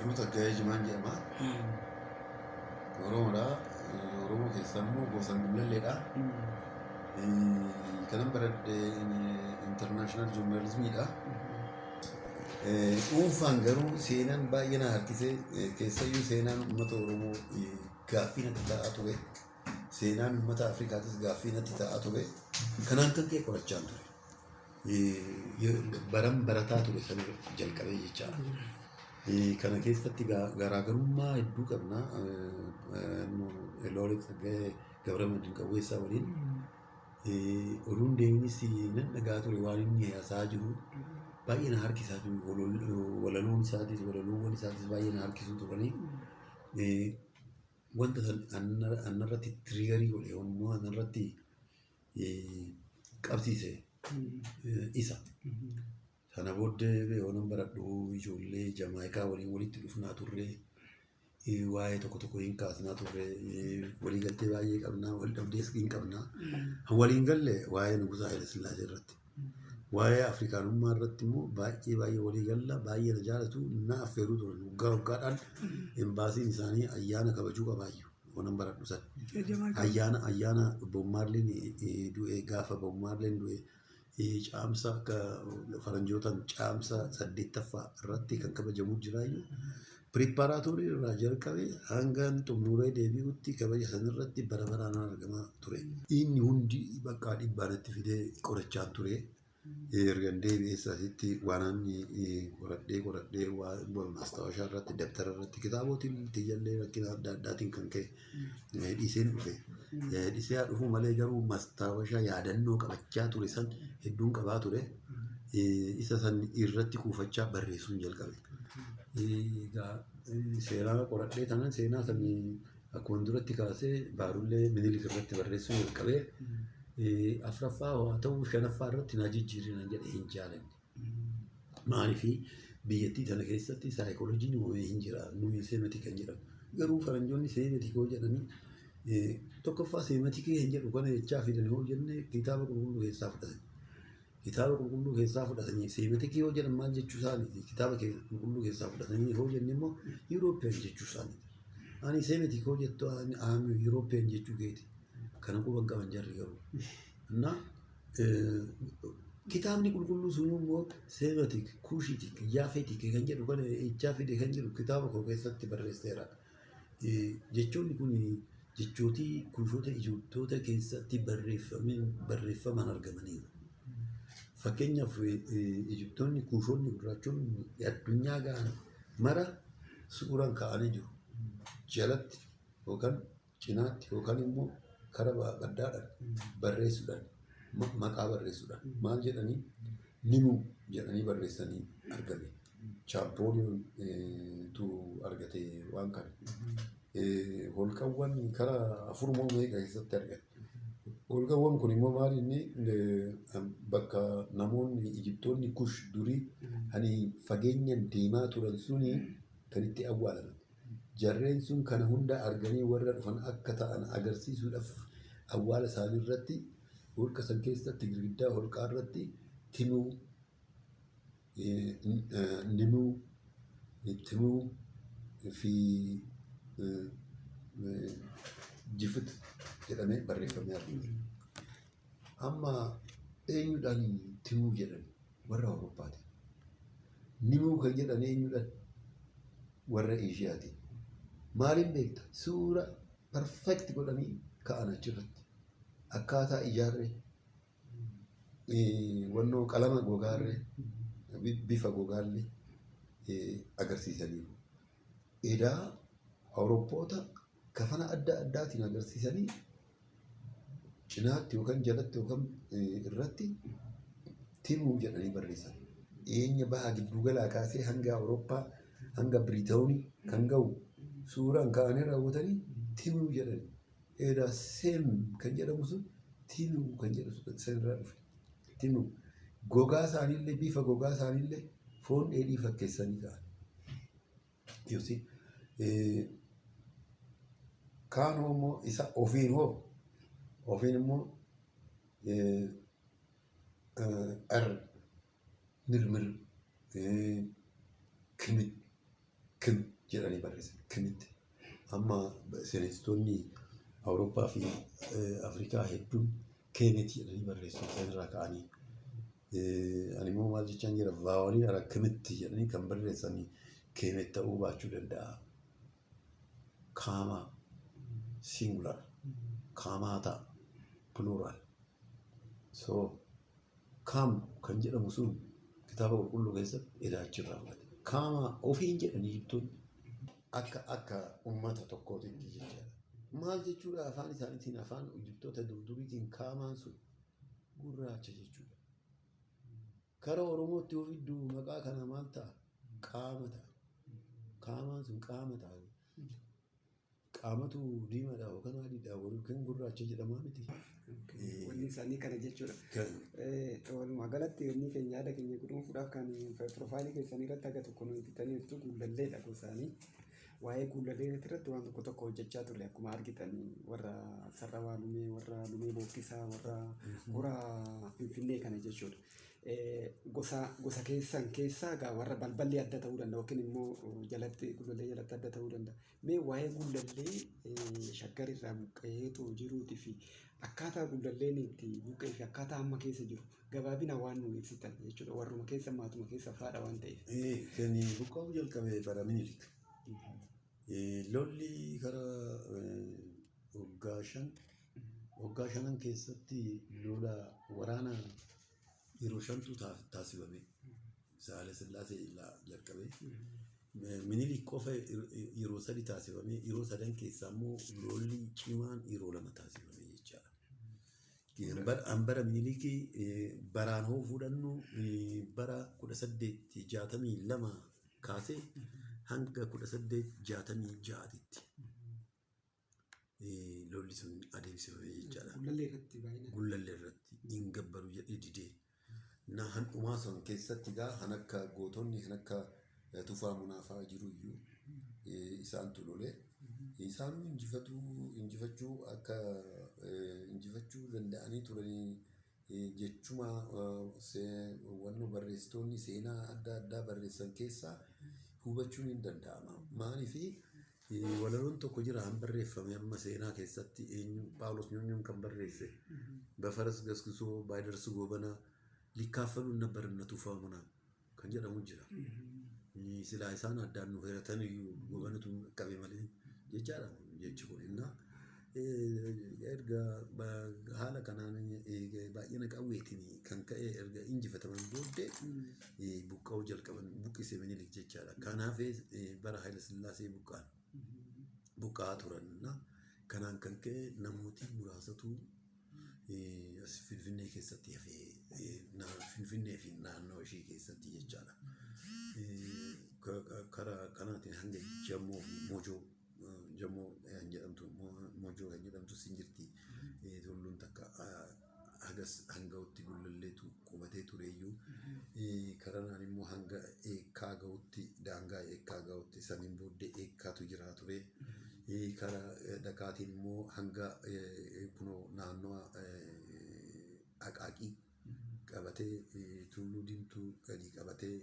Nuta gaya jimaan jedhama. Oromoodha. Oromoo keessaa immoo gosa gullalleedha. Kanan baradhe international journalismidha. Dhuunfaan garuu seenaan baay'ee na harkise keessayyuu seenaan uummata Oromoo gaaffii natti ta'aa ture. Seenaan uummata Afrikaatis gaaffii natti ta'aa ture. Kanaan kan ka'e qorachaan ture. Baran barataa ture sana jalqabee jechaadha. Kana keessatti garaagarummaa hedduu qabna. Looreet Tsaggaayee Gabramadiin Qawweessaa waliin oduun deeminis nan dhagaa ture waan inni haasaa jiru baay'ee na harkisaa ture. Walaloon isaatis baay'ee na harkisuu turanii wanta anarratti tirigarii godhe yommuu anarratti qabsiise isa. Sana booddee yoon baradhu ijoollee Jamaayikaa waliin walitti dhufnaa turre waa'ee tokko hin kaasnaa turre walii galtee baay'ee qabnaa wal dhabdees hin qabnaa. Waliin galle waa'ee Nugusaa Haile Sillaasee irratti waa'ee Afrikaanummaa irratti immoo baay'ee walii galla baay'ee na jaalatu na affeeruu turan waggaadhaan embaasiin isaanii ayyaana kabajuu qabaayyuu yoon baradhu san ayyaana Bob Marley'n du'e gaafa Bob Marley'n du'e caamsa akka faranjootaan caamsa 8ffaa irratti kan kabajamu jiraayyuu preparaatorii irraa jalqabee hangaan xumuree deebi'utti kabaja sanarratti bara baraan argamaa ture. Inni hundi bakka dhibbaanatti fidee qorachaan ture. Ergan deebi'ees asitti waan qoradhee maastawashaa irratti dabtara irratti kitaabotiin xiyyalee rakkina adda addaatiin kan ka'e dhiiseen dhufe. Dhiisee haa dhufu malee garuu maastawashaa yaadannoo qabachaa ture san hedduun qabaa ture. Isa san irratti kuufachaa barreessuun jalqabe. Seenaa qoradhee tanan seenaa san akkuma duratti kaasee baarullee Minilik irratti barreessuun jalqabee afraffaa haa ta'u shanaffaa irratti na jijjiirina jedhee hin jaalanne. Maaliif biyyattii tana keessatti saayikolojiin uumamee hin jira nuyi seematik kan jedhamu. Garuu faranjoonni seematikoo jedhanii tokkoffaa seematikii hin jedhu kana jechaa fidan yoo jenne kitaaba qulqulluu keessaa fudhatan. Kitaaba qulqulluu keessaa fudhatanii seematikii yoo jedhan maal jechuu isaaniiti? Kitaaba qulqulluu keessaa fudhatanii yoo jenne immoo Yuurooppiyaan jechuu isaaniiti. Ani seematik yoo jettu Yuurooppiyaan jechuu keeti. Kana quban qaban jarri garuu. Kitaabni qulqulluu sun immoo seematik, kuushitik, yaafetik kan jedhu kana ichaa fide kan jedhu kitaaba koo keessatti barreesseera. Jechoonni kun jechootii kuushoota Ijiptoota keessatti barreeffaman argamaniiru. Fakkeenyaaf Ijiptoonni kuushoonni gurraachonni addunyaa gahan mara suuraan kaa'anii jiru. Jalatti yookaan cinaatti yookaan immoo karaa gaddaadhaan barreessuudhaan maqaa barreessuudhaan maal jedhanii nimuu jedhanii barreessanii argame. Chaampooliyoon tu argate waan kana. Holqawwan karaa afurmoo meeqa keessatti argame. Holqawwan kun immoo maal inni bakka namoonni Ijiptoonni kush durii ani fageenyaan deemaa turan suni kan itti awwaalaman. Jarreen sun kana hunda arganii warra dhufan akka ta'an agarsiisuudhaaf awwaala isaanii irratti holqa san keessatti girgiddaa holqaa irratti timuu fi jifit jedhamee barreeffamee argama. Amma eenyudhaan timuu jedhan warra Awurooppaati. Nimuu kan jedhan eenyudhaan warra Eeshiyaati. Maaliin beekta? Suura perfect godhanii ka'an achirratti. Akkaataa ijaarree wannoo qalama gogaarree bifa gogaallee agarsiisaniiru. Edaa Awurooppoota kafana adda addaatiin agarsiisanii cinaatti yookaan jalatti yookaan irratti timuu jedhanii barreessan. Dhiyeenya bahaa gidduugalaa kaasee hanga Awurooppaa hanga Biriitaawunii kan ga'u suuraan ka'anii raawwatanii timuu jedhani. Edaa seem kan jedhamu sun timuu kan jedhu sanirraa dhufe. Timuu gogaa isaaniillee bifa gogaa isaaniillee foon dheedhii fakkeessanii ka'an. Yoosi kaan immoo isa ofiin immoo mirmir kim jedhanii barreessan kimitti. Amma seenessitoonni Awurooppaa fi Afrikaa hedduun keemiti jedhanii barreessu sanirraa ka'anii. Ani immoo maal jechaan jira vaawolii ala kimitti jedhanii kan barreessanii keemit ta'uu baachuu danda'a. Kaamaa singular kaamaata plural. So kaam kan jedhamu sun kitaaba qulqulluu keessatti ilaachirraa fudhate. Kaamaa ofiin jedhanii jirtuun akka uummata tokkootitti jechaadha. Maal jechuudha afaan isaaniitiin afaan Ijiptoota durduriitiin kaamaan sun gurraacha jechuudha. Karaa Oromootti yoo fiddu maqaa kana maal ta'a? Qaama ta'a. Qaamaan sun qaama ta'a. Qaamatu diimaadha yookaan adiidha yookaan gurraacha jedhamaa miti. Wanni isaanii kana jechuudha. Walumaa galatti wanni keenya yaada keenya guduunfuudhaaf kan piroofaayilii keessanii irratti akka tokko nuti bitanii jirtu guulalleedha gosaanii. Waa'ee guulallee irratti waan tokko tokko hojjechaa turre akkuma argitan warra sarara lumee, warra lumee bookkisaa, warra horaa finfinnee kana jechuudha. Gosa keessaa gaa warra balballee adda ta'uu danda'a yookiin immoo jalatti guulallee jalatti adda ta'uu danda'a. Mee waa'ee guulallee shaggar irraa buqqa'eetu jiruutii fi akkaataa guulalleen itti buqqa'ee fi akkaataa amma keessa jiru gabaabina waan nu ibsitan jechuudha. Warruma keessa maatuma keessa faadha waan ta'eef. Kan buqqa'uu jalqabe bara Minilik. Lolli karaa waggaa shanan keessatti lola waraana yeroo shantu taasifame. Haile Sillaasee jalqabe. Minilik qofa yeroo sadi taasifame. Yeroo sadan keessaa immoo lolli cimaan yeroo lama taasifame jechaadha. Bara Minilik baraan hoo fudhannu bara 1862 kaasee hanga 1866tti lolli sun adeemsifame jechaadha. Gullallee irratti hin gabbaru jedhee didee. Na handhumaa sun keessatti gaa kan akka gootonni kan akka Tufaa Munaafaa jiru iyyuu isaantu lole. Isaan injifachuu akka injifachuu danda'anii turanii jechuma wanno barreessitoonni seenaa adda addaa barreessan keessaa hubachuun hin danda'ama. Maaliif walaloon tokko jira han barreeffame amma seenaa keessatti Phaawulos Nyunyuun kan barreesse Bafaras Gaskisoo Baayidars Goobanaa likkaaffaluun nabbarannaa Tufaa Munaa kan jedhamu jira. Silaa isaan addaan nu heeratan iyyuu Goobanatu qabe malee jechaadha jechi kun innaa erga haala kanaan baay'ina qawweetiin kan ka'e erga injifataman booddee buqqa'uu jalqaban buqqise Minilik jechaadha. Kanaaf bara Haile Sillaasee buqqa'aa turanna kanaan kan ka'e namooti muraasatu as Finfinnee keessatti hafee Finfinnee fi naannoo ishee keessatti jechaadha. Karaa kanaatiin hanga Jammoo Mojoo kan jedhamtu sin jirti. Tulluun takka hanga'utti gullalleetu qubatee tureeyyuu karanaan immoo hanga eekkaa ga'utti daangaa eekkaa ga'utti saniin booddee eekkaatu jira ture. Karaa dhaqaatiin immoo hanga kunoo naannoo Aqaaqii qabatee tulluu diimtuu gadi qabatee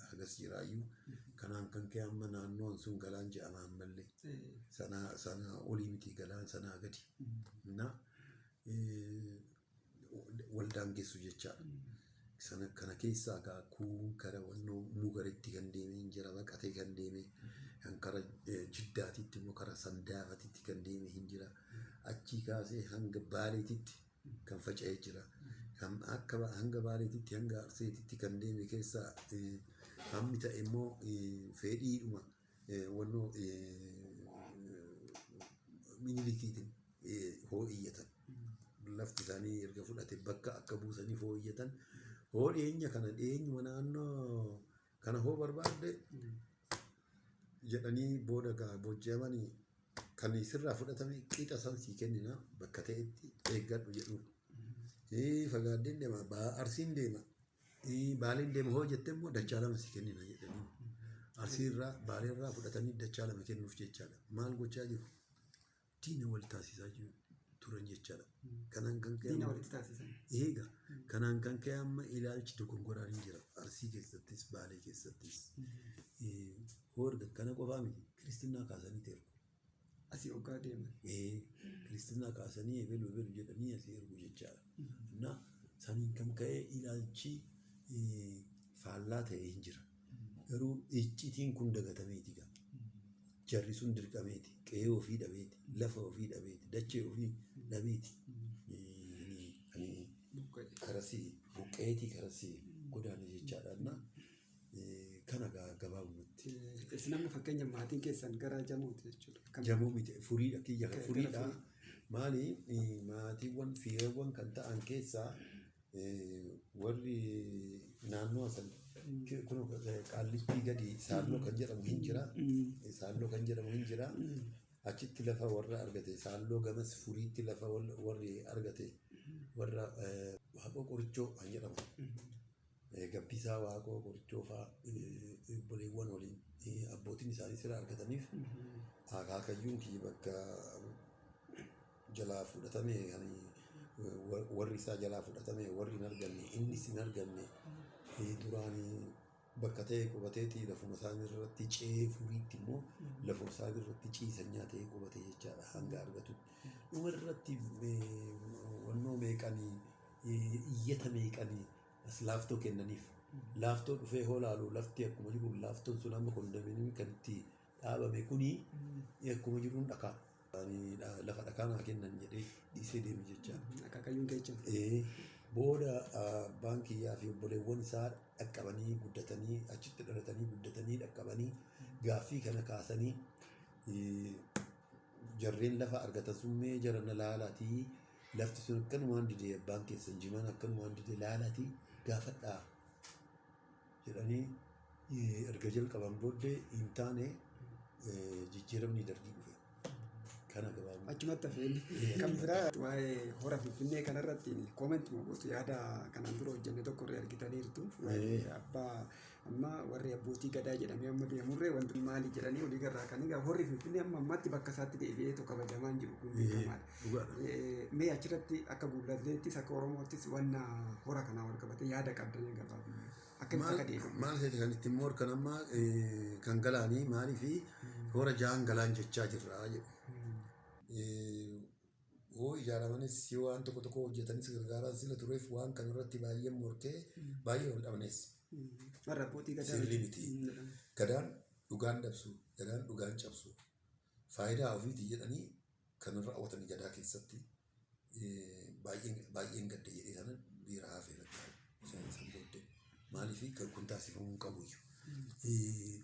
hagas jiraayyuu kanaan kan ka'e amma naannoon sun galaan jedhama ammallee sana olii miti galaan sanaa gadi na waldaan geessu jechaadha. Kana keessaa kuun kara wannoo Mugaritti kan deeme hin jira baqatee kan deeme kan kara Jiddaatitti immoo kara Sandaafatitti kan deeme hin jira achii kaasee hanga Baaleetitti kan faca'ee jira. Akka hanga Baaleetitti hanga Arseetitti kan deeme keessaa hammi ta'e immoo fedhiidhuma wannoo Minilikiitiin hoo iyyatan lafti isaanii erga fudhate bakka akka buusaniif hoo iyyatan hoo dhiyeenya kana dhiyeenyuma naannoo kana hoo barbaadde jedhanii booda bojjeemanii kan sirraa fudhatame qixa san sii kennina bakka ta'etti eeggadhu jedhu. Fagaaddeen deema Arsiin deema Baaleen deema hoo jette immoo dachaa lama sii kennina jedhanii Arsiirraa Baaleerraa fudhatanii dachaa lama kennuuf jechaadha. Maal gochaa jiru? Diina wal taasisaa jiru. turan jechaadha. Kanaan kan ka'e Diina walitti taasisan. eega kanaan kan ka'e amma ilaalchi dogongoraan hin jira. Arsii keessattis Baalee keessattis. Hoorga kana qofaa miti kiristinnaa kaasanii teeru. Asii hoggaa deeman. Kiristinnaa kaasanii ebelu jedhanii asii ergu jechaadha. Na saniin kan ka'e ilaalchi faallaa ta'e hin jira. Garuu icciitiin kun dagatameeti gaa. Jarri sun dirqameeti. Qe'ee ofii dhabeeti. Lafa ofii dhabeeti. Dachee ofii dhabeeti. Karasii buqqeetii karasii godaane jechaadha. Na kana gabaabumatti. Isin amma fakkeenya maatiin keessan gara jamuuti jechuudha. Jamuu miti furiidha kiyya furiidha. Maali maatiiwwan fiireewwan kan ta'an keessaa warri naannoo san kun Qaallittii gadi Saalloo kan jedhamu hin jira. Saalloo kan jedhamu hin jira. Achitti lafa warra argate Saalloo gamas furiitti lafa warri argate warra Waaqoo Qorichoo kan jedhamu. Gabbisaa Waaqoo Qorichoo fa'aa obboleewwan waliin abbootiin isaanii sira argataniif akaakayyuun kiyya bakka jalaa fudhatame warri isaa jalaa fudhatame warri hin arganne innis hin arganne duraan bakka ta'e qubateetii lafuma isaanii irratti ce'ee furiitti immoo lafuma isaanii irratti ciisan nyaatee qubatee jechaadha hanga argatutti. Dhuma irratti wannoo meeqanii iyyata meeqanii as laaftoo kennaniif. Laaftoo dhufee hoolaalu lafti akkuma jiru laaftoon sun amma kondominiin kan itti dhaabame kuni akkuma jiruun dhakaa. Lafa dhakaa naa kennan jedhee dhiisee deeme jechaadha. Akaakayyuun keechan. Booda baankiyyaa fi obboleewwan isaa dhaqqabanii guddatanii achitti dhalatanii guddatanii dhaqqabanii gaaffii kana kaasanii jarreen lafa argatan summee jarana laalaatii lafti sun akkanumaan didee abbaan keessan jimaan akkanumaan didee laalaatii gaafadhaa jedhanii erga jalqaban booddee hin taane jijjiiramni darbii dhufe. Kana gabaabuma. Achumatti hafeen kan biraa waa'ee hora Finfinnee kanarratti koomentii mootu yaada kanaan dura hojjenne tokko irra argitaniirtu. Abbaa amma warri abbootii gadaa jedhamee amma deemurree wanti maali jedhanii olii garraa kan egaa horri Finfinnee amma ammatti bakka isaatti deebi'ee tokko kabajamaa hin jiru kun beekamaadha. Mee achirratti akka Guullalleettis akka Oromoottis wanna hora kanaa wal qabate yaada qabdanii gabaabuma. Akkamitti akka deebi'u. Maal ta'e kan ittiin moor kan amma kan galaanii maalii fi hora ja'an galaan jechaa jirra jedhu. Hoo ijaaramanis yoo waan tokko tokko hojjetanis gargaaraan sila tureef waan kanarratti baay'ee morkee baay'ee wal dhabnes. Warra abbootii gadaa. Sirrii miti. Gadaan dhugaan dabsu, gadaan dhugaan cabsu. Faayidaa ofiiti jedhanii kan raawwatanii gadaa keessatti baay'een gadda jedhee sana biira hafee fakkaatu. Maaliif kan kun taasifamuu qabu iyyuu.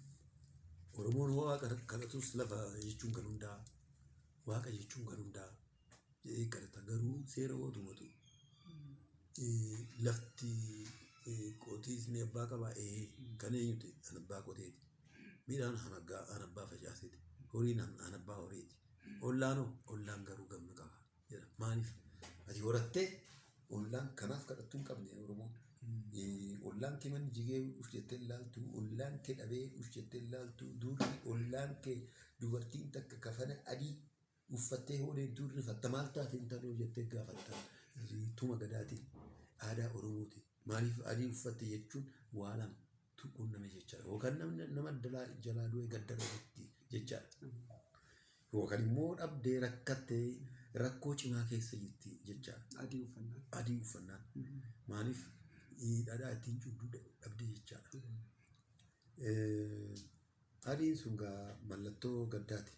Oromoon waaqa kadhatus lafa jechuun kan hundaa. Waaqa jechuun kan hundaa jedhee kadhata garuu seera mootummatu lafti qotiisni abbaa qabaa kan eenyuti an abbaa qoteeti midhaan an abbaa facaaseeti horiin an abbaa horiiti ollaan garuu gamna qaba jedha maaliif ati horattee ollaan kanaaf kadhattuu hin qabne Oromoon ollaan kee manni jigee jettee ilaaltu ollaan kee dhabee jettee ilaaltu duudhi ollaan kee dubartiin takka kafana adii uffattee hodheen turre fatta maal taate intaloo jettee gaafatta tuma gadaatiin aadaa Oromooti maaliif adii uffatte jechuun waa lama tuquun nama jechaadha yookaan nama jalaa du'e gaddarratti jechaadha yookaan immoo dhabdee rakkattee rakkoo cimaa keessa jirti jechaadha adii uffannaan maaliif dhadhaa ittiin cuudduu dhabdee jechaadha adiin sun gaa mallattoo gaddaati.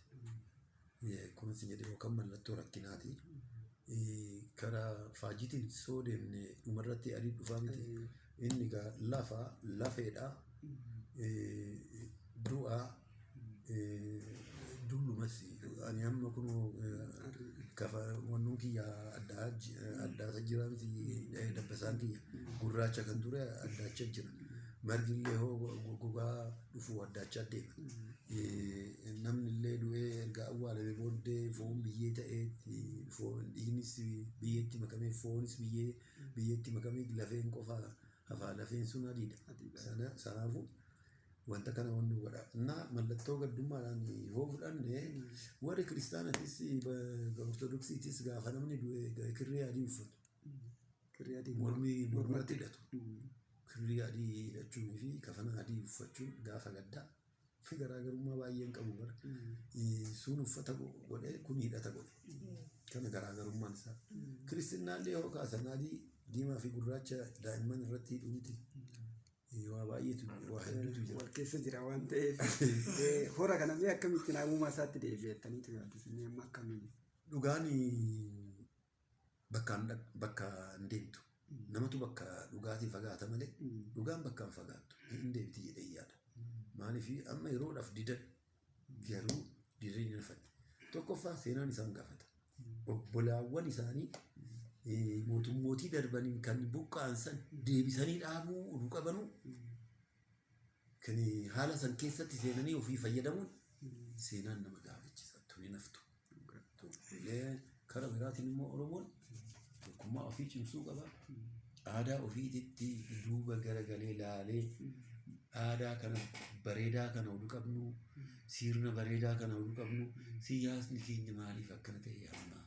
Kun si jedhee yookaan mallattoo rakkinaati. Karaa faajitiin soo deemne dhumarratti adii dhufaa miti. Inni gaa lafeedha. Du'a dullumas ani amma kun kafa wannoon kiyya addaa jira miti dabbasaan kiyya gurraacha kan ture addaacha jira. Margillee hoo gogaa dhufu addaachaa deema. Namni illee du'ee erga awwaalame booddee foon biyyee ta'ee dhiignis biyyeetti makamee foonis biyyeetti makamee lafeen qofa hafaa lafeen sun adiidha. Sanaafuu wanta kana wannu godha. Innaa mallattoo gaddummaadhaan yoo fudhanne warri kiristaanatis ortodoksiitis gaafa namni du'e kirrii adii uffatu. Mormatti hidhatu. Kirrii adii hidhachuunii fi kafana adii uffachuun gaafa gaddaa fi garaagarummaa baay'een qabu bara. Sun uffata godhe kun hidhata godhe. Kana garaagarummaan isaa. Kiristinnaallee yoo kaasan adii diimaa fi gurraacha daa'imman irratti hidhu miti. Waa baay'eetu waa hedduutu jira. Wal keessa jira waan ta'eef hora kana mee akkamittiin haamummaa isaatti deebi'attaniitu yaaddu isin amma akkamiin? Dhugaan bakka hin deemtu. Namatu bakka dhugaatii fagaata malee dhugaan bakka hin fagaattu. Hin deemti jedhee yaada. Maaliif amma yeroodhaaf didan garuu didanii hin fadhi. Tokkoffaa seenaan isaan gaafata. Obbolaawwan isaanii mootummootii darbaniin kan buqqa'an san deebisanii dhaabuu oduu qabanuu kan haala san keessatti seenanii ofii fayyadamuun seenaan nama gaafachisa tuni naftu. Karaa biraatiin immoo Oromoon tokkummaa ofii cimsuu qaba. Aadaa ofiititti duuba garagalee laalee aadaa kana bareedaa kana oduu qabnu sirna bareedaa kana oduu qabnu siyaasni keenya maaliif akkana ta'e amma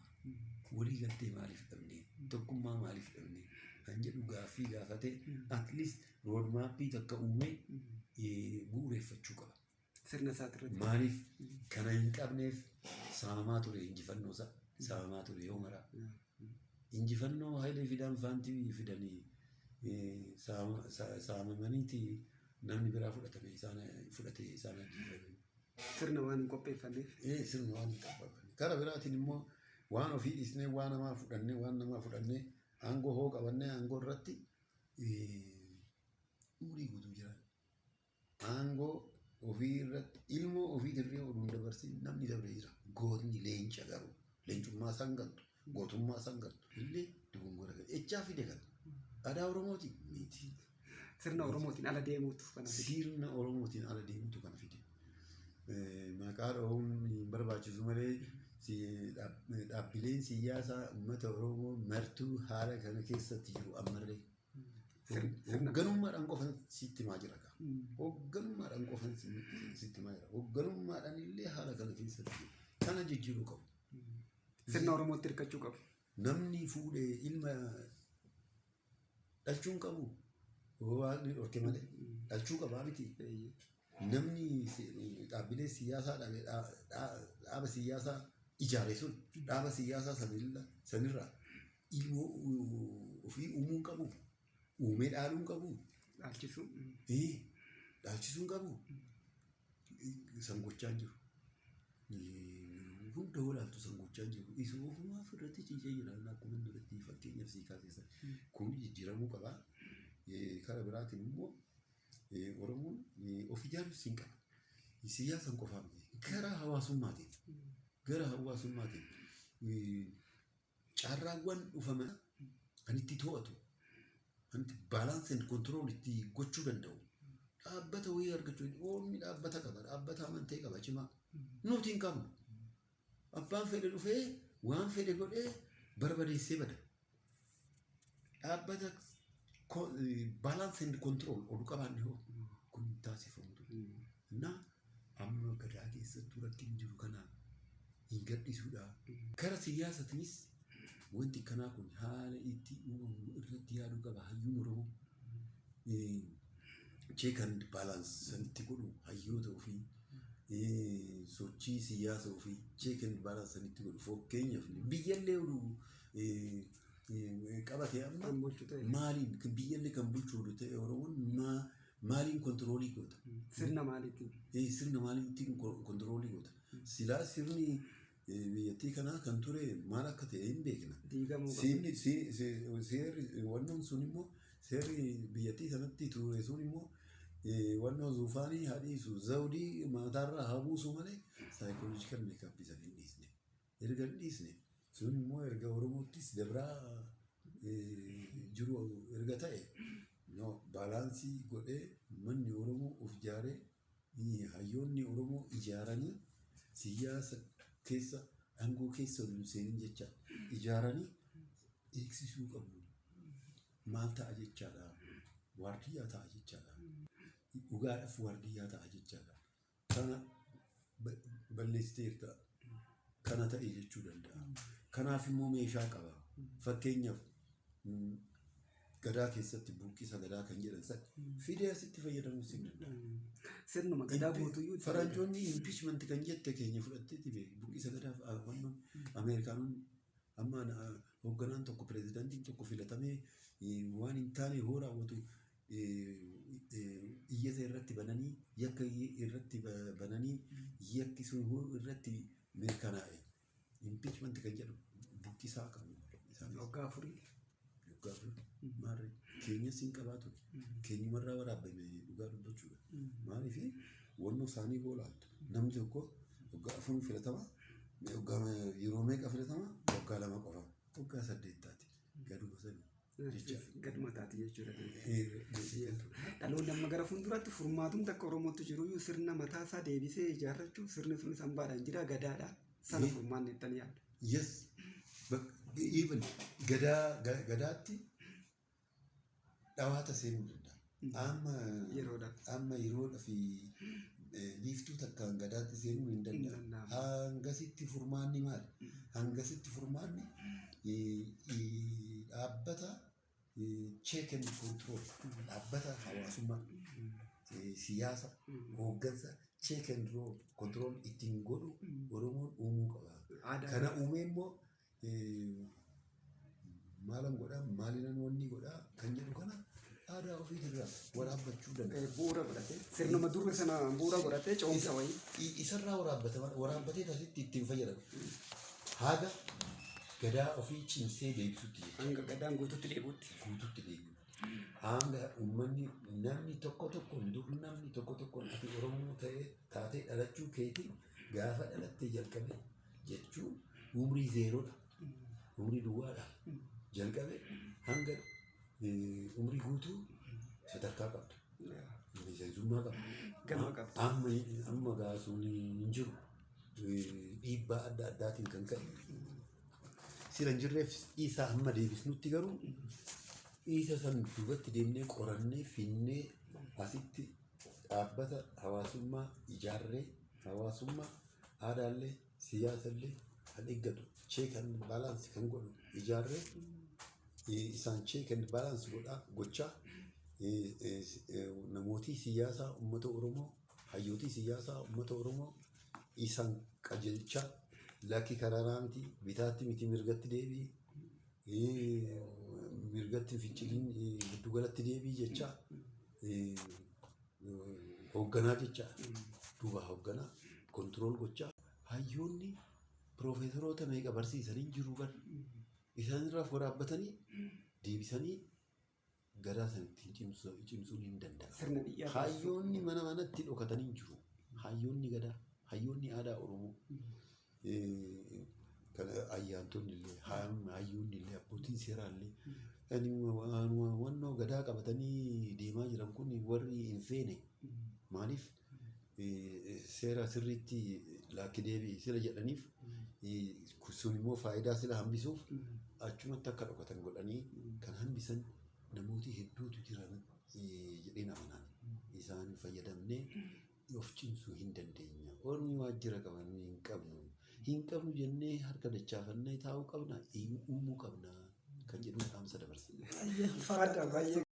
walii galtee maaliif dhabne tokkummaa maaliif dhabne kan jedhu gaaffii gaafate at least road mappii takka uumee bu'uureffachuu qaba. Sirna isaatirratti maaliif kana hin qabneef saamamaa ture injifannoo isaa saamamaa ture yoo maraa injifannoo Hayilee Fidaan faantii fidanii saamamaniiti namni biraa fudhatame fudhate isaan ajjeefame. Sirna waan hin qopheeffanneef. Sirna waan hin qopheeffanne. Karaa biraatiin immoo waan ofii dhiisnee waan namaa fudhannee aangoo hoo qabannee aangoo irratti umurii guutuu jiran. Aangoo ofii irratti ilmoo ofii dirree oduun dabarsin namni dabree jira. Gootni leenca garuu leencummaa isaan galtu gootummaa isaan galtu illee dogongora galu. Echaa fide galu. Aadaa Oromooti miti. Sirna Oromootiin ala deemuutu kana fide. Sirna Oromootiin ala deemuutu kana fide. Maqaa dha'uun hin barbaachisu malee dhaabbileen siyaasaa uummata Oromoo martuu haala kana keessatti jiru ammallee. Hoogganummaadhaan qofan sitti himaa jira. Hoogganummaadhaan qofan sitti himaa jira. Hoogganummaadhaan illee haala kana keessatti kana jijjiiruu qabu. Sirna Oromootti hirkachuu qabu. Namni fuudhee ilma dhalchuun qabu. Waaqni dhorke malee dhalchuu qabaa miti. Namni dhaabbilee siyaasaa dhaaba siyaasaa ijaare sun dhaaba siyaasaa sanirraa ilmoo ofii uumuun qabu. Uumee dhaaluun qabu. Dhaalchisuun qabu. San gochaa jiru. Hunda walaaltu san gochaa jiru. Isa ofumaaf irratti ciisee jira. Akkuma duratti fakkeenyaaf siikaa keessa. Kun jijjiiramuu qaba. Karaa biraatiin immoo Oromoon of ijaarus hin qaba. Siyaasaan qofaa miti. Gara hawaasummaatiin carraawwan dhufaman kan itti to'atu. Anti balance and control itti gochuu danda'u. Dhaabbata wayii argachuu oomishni dhaabbata qaba. Dhaabbata amantee qaba cimaa. Nuti hin qabnu. Abbaan fedhe dhufee waan fedhe godhee barbadeessee bada. Dhaabbata balance and control oduu qabaanne hoo kun taasifamu. Na amma gadaa keessattuu rakkin jiru kana hin gadhiisuudha. Karaa siyaasaatiinis wanti kanaa kun haala itti uumamu irratti yaaduu qaba. Hayyuun Oromoo check and balance sanitti godhu hayyoota ofii sochii siyaasa ofii check and balance sanitti godhu fakkeenyaaf biyyallee oduu qabatee amma maaliin biyyallee kan bulchuu ta'e Oromoon maaliin kontroolii goota. Sirna maaliitiin? Sirna maaliitiin kontroolii goota. Silaa sirni biyyattii kanaa kan ture maal akka ta'e hin beekna. Seerri wannoon sun immoo seerri biyyattii sanatti ture sun immoo wannoo zuufaanii hadhiisu zawdii mataarraa haa buusu malee saayikooloojikal meekaappii sana hin dhiisne. Erga hin dhiisne sun immoo erga Oromoottis dabraa jiru erga ta'e baalaansii godhee manni Oromoo of ijaaree hayyoonni Oromoo ijaaranii siyaasa keessa aangoo keessa ol seenin jecha ijaaranii eegsisuu qabu. Maal ta'a jechaadha. Waardiyyaa ta'a jechaadha. dhugaadhaaf waardiyyaa ta'a jechaadha. Kana balleessiteerta kana ta'e jechuu danda'a. Kanaaf immoo meeshaa qaba. Fakkeenyaaf gadaa keessatti buqqisa gadaa kan jedhan san fidee asitti fayyadamuu si danda'a. Sirnuma gadaa guutuyyuu faranjoonni impiishmenti kan jette keenya fudhatteeti buqqisa gadaaf wannoon Ameerikaanonni amma hoogganaan tokko pireezidaantiin tokko filatamee waan hin taane hoo raawwatu iyyata irratti bananii yakka irratti bananii yakki sun irratti mirkanaa'e impiishmenti kan jedhu buqqisaa qabu. Waggaa afurii. Maarree keenya siin qabaatu keenyumarraa waraabame dhugaa dubbachuudha. Maaliif wannoo isaanii boolaaltu namni tokko waggaa afurii filatama yeroo meeqa filatama waggaa 2 qofa waggaa 8 gaduma sanii gaduma taati jechuudha. Dhaloonni amma gara fuulduraatti furmaatum takka Oromootti jiruyyuu sirna mataa isaa deebisee ijaarrachuu sirni sunis hambaadhaan jira gadaadhaan sana furmaanni ittanii yaaddu. Yes. Even gadaatti dhawaata seenuu danda'a. Amma yeroodhaa fi biiftuu takkaan gadaatti seenuu hin danda'a. Hangasitti furmaanni maali? Hangasitti furmaanni dhaabbata check and control dhaabbata hawaasummaa siyaasa hooggansa check and control ittiin godhu Oromoon uumuu qaba. Kana uumee immoo maalan godhaa maalinan wanni godhaa kan jedhu kana aadaa ofiitirraa waraabbachuu danda'a. Bu'uura godhatee sirnuma durre sana bu'uura godhatee coomsa wayii isarraa waraabbatee taasisti ittiin fayyadamu. Haga gadaa ofii cimsee deebisutti hanga gadaan guututti deebi'utti. Hanga uummanni namni tokko tokkoon ati Oromoo ta'ee taatee dhalachuu keetii gaafa dhalattee jalqabe jechuun umrii zeeroodha. Umrii duwwaadha. Jalqabe hanga umrii guutuu sadarkaa qabda. Miseensummaa qabda. Amma gaasuun hin jiru. Dhiibbaa adda addaatiin kan ka'e. Sira hin jirreef isaa amma deebisnutti garuu isa san duubatti deemnee qorannee finnee asitti dhaabbata hawaasummaa ijaarree hawaasummaa aadaallee siyaasallee kan eeggatu check and balance kan godhu ijaarree isaan check and balance gochaa namootii siyaasaa uummata Oromoo hayyootii siyaasaa uummata Oromoo isaan qajeelchaa lakki kararaa miti bitaatti miti mirgatti deebii mirgatti finciliin giddugalatti deebii jechaa hoogganaa jechaa duuba hoogganaa kontirool gochaa hayyoonni Profeesoroota meeqa barsiisanii jiru kan isaanirraa waraabbatanii deebisanii gadaa sanatti cimsuun hin danda'a. Hayyoonni mana manatti dhokatanii jiru. Hayyoonni gadaa, hayyoonni aadaa Oromoo. Kan ayyaantonni illee, hayyoonni illee, abbootiin seeraa illee wannoo gadaa qabatanii deemaa jiran kun warri hin feene maaliif seera sirriitti laakki deebii sira jedhaniif sun immoo faayidaa sila hambisuuf achumatti akka dhokatan godhanii kan hambisan namooti hedduutu jiran jedheen amanaan isaan fayyadamnee of cimsuu hin dandeenya. Ormi waajjira qaban hin qabnu jennee harka dachaafannee taa'uu qabna uumuu qabna kan jedhuun dhaamsa dabarsa.